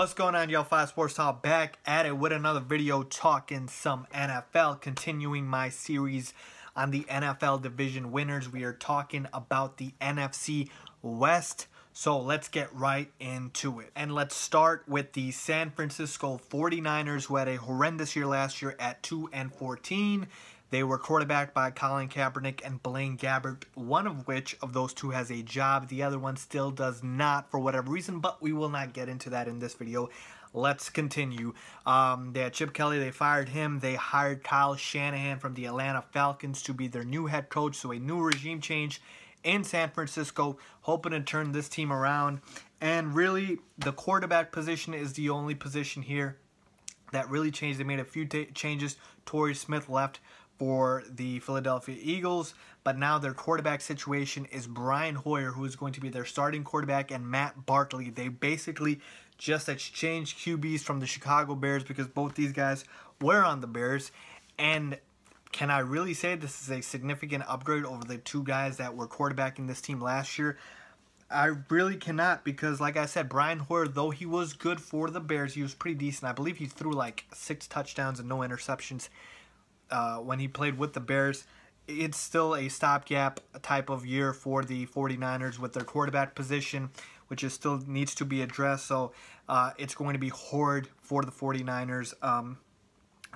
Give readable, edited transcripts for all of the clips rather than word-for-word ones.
What's going on, y'all? 5 Sports Talk back at it with another video talking some NFL. Continuing my series on the NFL division winners. We are talking about the NFC West. So let's get right into it. And let's start with the San Francisco 49ers, who had a horrendous year last year at 2-14. They were quarterbacked by Colin Kaepernick and Blaine Gabbert, one of which of those two has a job. The other one still does not for whatever reason, but we will not get into that in this video. Let's continue. They had Chip Kelly. They fired him. They hired Kyle Shanahan from the Atlanta Falcons to be their new head coach, so a new regime change in San Francisco, hoping to turn this team around. And really, the quarterback position is the only position here that really changed. They made a few changes. Torrey Smith left for the Philadelphia Eagles, but now their quarterback situation is Brian Hoyer, who is going to be their starting quarterback, and Matt Barkley. They basically just exchanged QBs from the Chicago Bears because both these guys were on the Bears. And can I really say this is a significant upgrade over the two guys that were quarterbacking this team last year? I really cannot, because like I said, Brian Hoyer, though he was good for the Bears, he was pretty decent. I believe he threw like 6 touchdowns and no interceptions when he played with the Bears. It's still a stopgap type of year for the 49ers with their quarterback position, which is still needs to be addressed. So it's going to be horrid for the 49ers.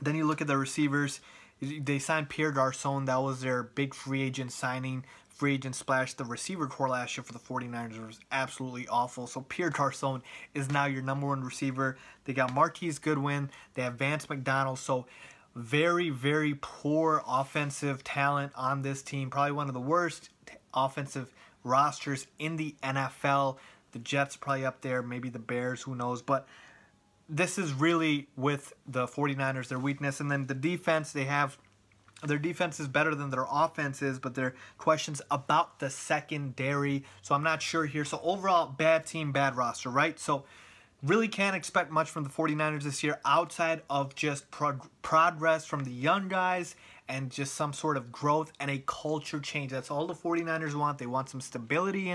Then you look at the receivers. They signed Pierre Garçon. That was their big free agent signing. Free agent splash. The receiver core last year for the 49ers was absolutely awful. So Pierre Garçon is now your #1 receiver. They got Marquise Goodwin. They have Vance McDonald. So very, very poor offensive talent on this team. Probably one of the worst offensive rosters in the NFL. The Jets probably up there. Maybe the Bears. Who knows? But this is really, with the 49ers, their weakness. And then the defense, their defense is better than their offense is, but there are questions about the secondary. So I'm not sure here. So overall, bad team, bad roster, right? So really can't expect much from the 49ers this year outside of just progress from the young guys and just some sort of growth and a culture change. That's all the 49ers want. They want some stability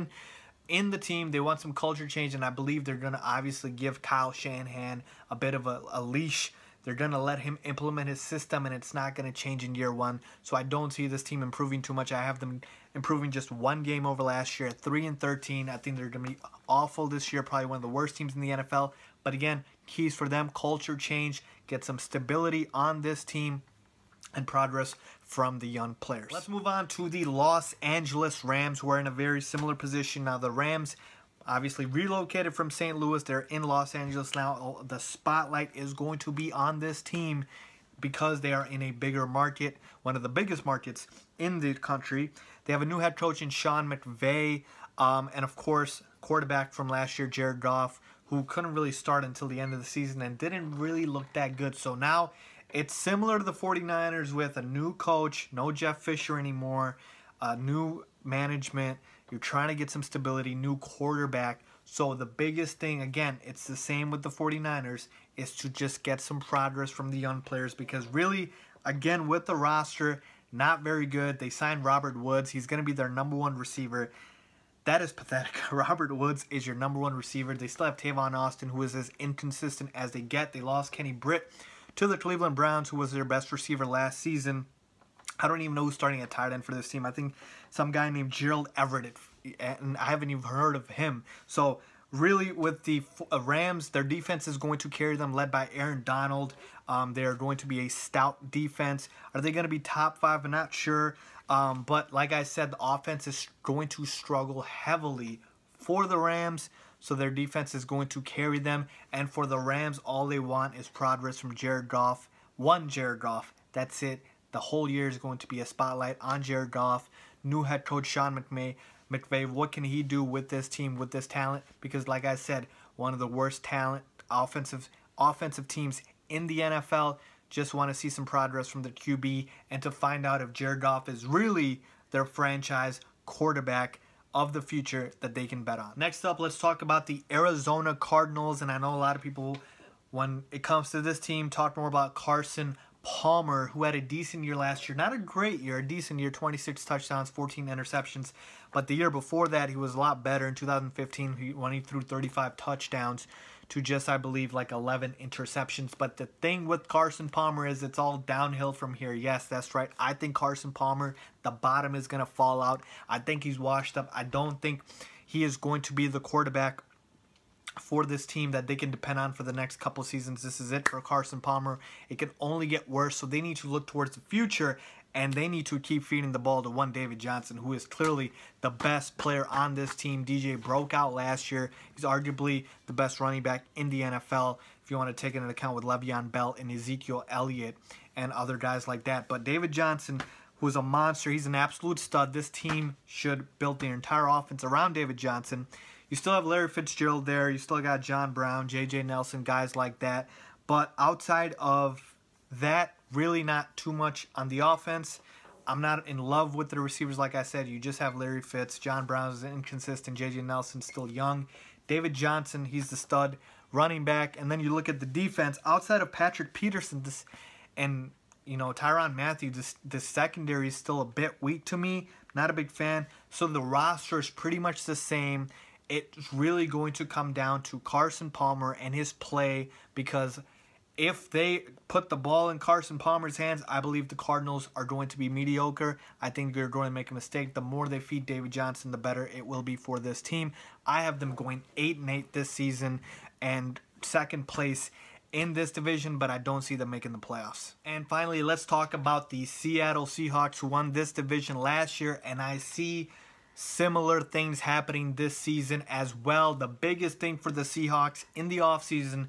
in the team. They want some culture change, and I believe they're going to obviously give Kyle Shanahan a bit of a leash. They're going to let him implement his system, and it's not going to change in year 1. So I don't see this team improving too much. I have them improving just 1 game over last year at 3-13. I think they're going to be awful this year, probably one of the worst teams in the NFL. But again, keys for them, culture change, get some stability on this team, and progress from the young players. Let's move on to the Los Angeles Rams, who are in a very similar position. Now, the Rams obviously relocated from St. Louis. They're in Los Angeles now. The spotlight is going to be on this team because they are in a bigger market, one of the biggest markets in the country. They have a new head coach in Sean McVay, and of course, quarterback from last year, Jared Goff, who couldn't really start until the end of the season and didn't really look that good. So now it's similar to the 49ers with a new coach, no Jeff Fisher anymore, new management. You're trying to get some stability, new quarterback. So the biggest thing, again, it's the same with the 49ers, is to just get some progress from the young players, because really, again, with the roster, not very good. They signed Robert Woods. He's going to be their #1 receiver. That is pathetic. Robert Woods is your #1 receiver. They still have Tavon Austin, who is as inconsistent as they get. They lost Kenny Britt to the Cleveland Browns, who was their best receiver last season. I don't even know who's starting at tight end for this team. I think some guy named Gerald Everett, and I haven't even heard of him. So really, with the Rams, their defense is going to carry them, led by Aaron Donald. They are going to be a stout defense. Are they going to be top 5? I'm not sure. But like I said, the offense is going to struggle heavily for the Rams. So their defense is going to carry them. And for the Rams, all they want is progress from Jared Goff. One Jared Goff. That's it. The whole year is going to be a spotlight on Jared Goff. New head coach Sean McVay. What can he do with this team, with this talent? Because like I said, one of the worst talent offensive teams in the NFL. Just want to see some progress from the QB and to find out if Jared Goff is really their franchise quarterback of the future that they can bet on. Next up, let's talk about the Arizona Cardinals. And I know a lot of people, when it comes to this team, talk more about Carson Palmer, who had a decent year last year. Not a great year, a decent year, 26 touchdowns, 14 interceptions. But the year before that, he was a lot better in 2015 when he threw 35 touchdowns to just, I believe, like 11 interceptions. But the thing with Carson Palmer is it's all downhill from here. Yes, that's right. I think Carson Palmer, the bottom is going to fall out. I think he's washed up. I don't think he is going to be the quarterback for this team that they can depend on for the next couple seasons. This is it for Carson Palmer. It can only get worse, so they need to look towards the future, and they need to keep feeding the ball to one David Johnson, who is clearly the best player on this team. DJ broke out last year. He's arguably the best running back in the NFL, if you want to take into account with Le'Veon Bell and Ezekiel Elliott and other guys like that. But David Johnson, who is a monster, he's an absolute stud. This team should build their entire offense around David Johnson. You still have Larry Fitzgerald there. You still got John Brown, J.J. Nelson, guys like that. But outside of that, really not too much on the offense. I'm not in love with the receivers, like I said. You just have Larry Fitz. John Brown is inconsistent. J.J. Nelson still young. David Johnson, he's the stud running back. And then you look at the defense. Outside of Patrick Peterson and Tyrann Mathieu, this secondary is still a bit weak to me. Not a big fan. So the roster is pretty much the same. It's really going to come down to Carson Palmer and his play, because if they put the ball in Carson Palmer's hands, I believe the Cardinals are going to be mediocre. I think they're going to make a mistake. The more they feed David Johnson, the better it will be for this team. I have them going 8-8 this season and second place in this division, but I don't see them making the playoffs. And finally, let's talk about the Seattle Seahawks, who won this division last year, and I see similar things happening this season as well. The biggest thing for the Seahawks in the offseason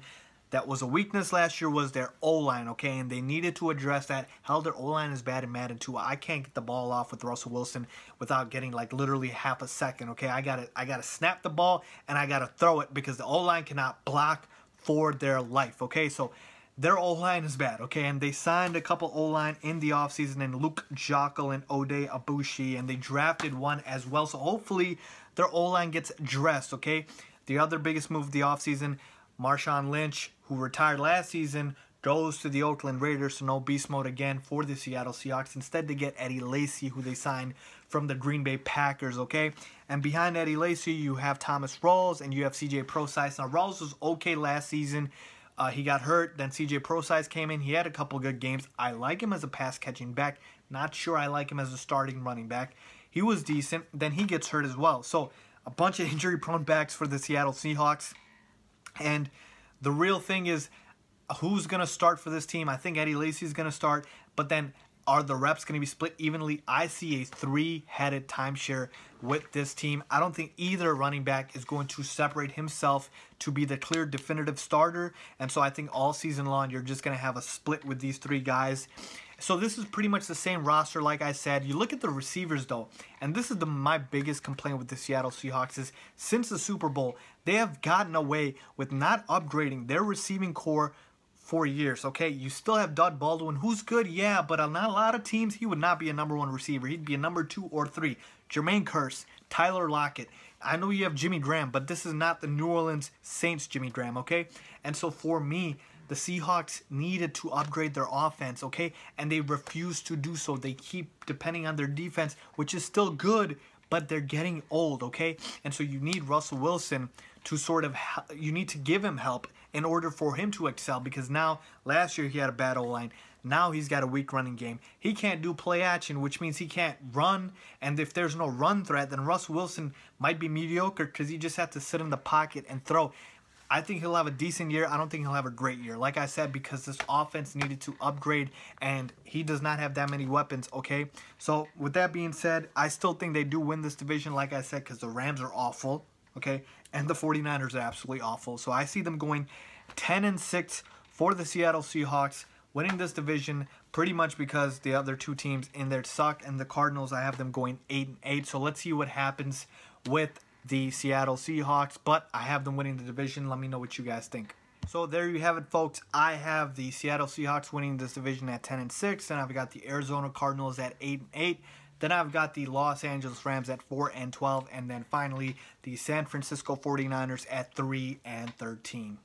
that was a weakness last year was their O-line, okay? And they needed to address that. Hell, their O-line is bad in Madden 2. I can't get the ball off with Russell Wilson without getting like literally half a second, okay? I gotta snap the ball and I gotta throw it because the O-line cannot block for their life, okay? So their O-line is bad, okay? And they signed a couple O-line in the offseason, and Luke Joeckel and Ode Abushi, and they drafted one as well. So hopefully their O-line gets dressed, okay? The other biggest move of the offseason, Marshawn Lynch, who retired last season, goes to the Oakland Raiders, so no beast mode again for the Seattle Seahawks. Instead, they get Eddie Lacy, who they signed from the Green Bay Packers, okay? And behind Eddie Lacy, you have Thomas Rawls and you have CJ Prosise. Now, Rawls was okay last season. He got hurt. Then CJ Prosise came in. He had a couple good games. I like him as a pass-catching back. Not sure I like him as a starting running back. He was decent. Then he gets hurt as well. So a bunch of injury-prone backs for the Seattle Seahawks. And the real thing is, who's going to start for this team? I think Eddie Lacy is going to start. But then are the reps going to be split evenly? I see a three-headed timeshare with this team. I don't think either running back is going to separate himself to be the clear definitive starter. And so I think all season long you're just going to have a split with these three guys. So this is pretty much the same roster, like I said. You look at the receivers, though, and this is my biggest complaint with the Seattle Seahawks is since the Super Bowl, they have gotten away with not upgrading their receiving core for years, okay? You still have Doug Baldwin, who's good, yeah, but on not a lot of teams, he would not be a #1 receiver. He'd be a #2 or 3. Jermaine Kearse, Tyler Lockett. I know you have Jimmy Graham, but this is not the New Orleans Saints Jimmy Graham, okay? And so for me, the Seahawks needed to upgrade their offense, okay? And they refuse to do so. They keep depending on their defense, which is still good, but they're getting old, okay? And so you need Russell Wilson to sort of, you need to give him help in order for him to excel, because now, last year he had a bad O-line. Now he's got a weak running game. He can't do play action, which means he can't run. And if there's no run threat, then Russell Wilson might be mediocre because he just has to sit in the pocket and throw. I think he'll have a decent year. I don't think he'll have a great year. Like I said, because this offense needed to upgrade, and he does not have that many weapons, okay? So with that being said, I still think they do win this division, like I said, because the Rams are awful, okay? And the 49ers are absolutely awful. So I see them going 10-6 for the Seattle Seahawks, winning this division pretty much because the other two teams in there suck. And the Cardinals, I have them going 8-8. So let's see what happens with the Seattle Seahawks. But I have them winning the division. Let me know what you guys think. So there you have it, folks. I have the Seattle Seahawks winning this division at 10-6. Then I've got the Arizona Cardinals at 8-8. Then I've got the Los Angeles Rams at 4-12. And then finally, the San Francisco 49ers at 3-13.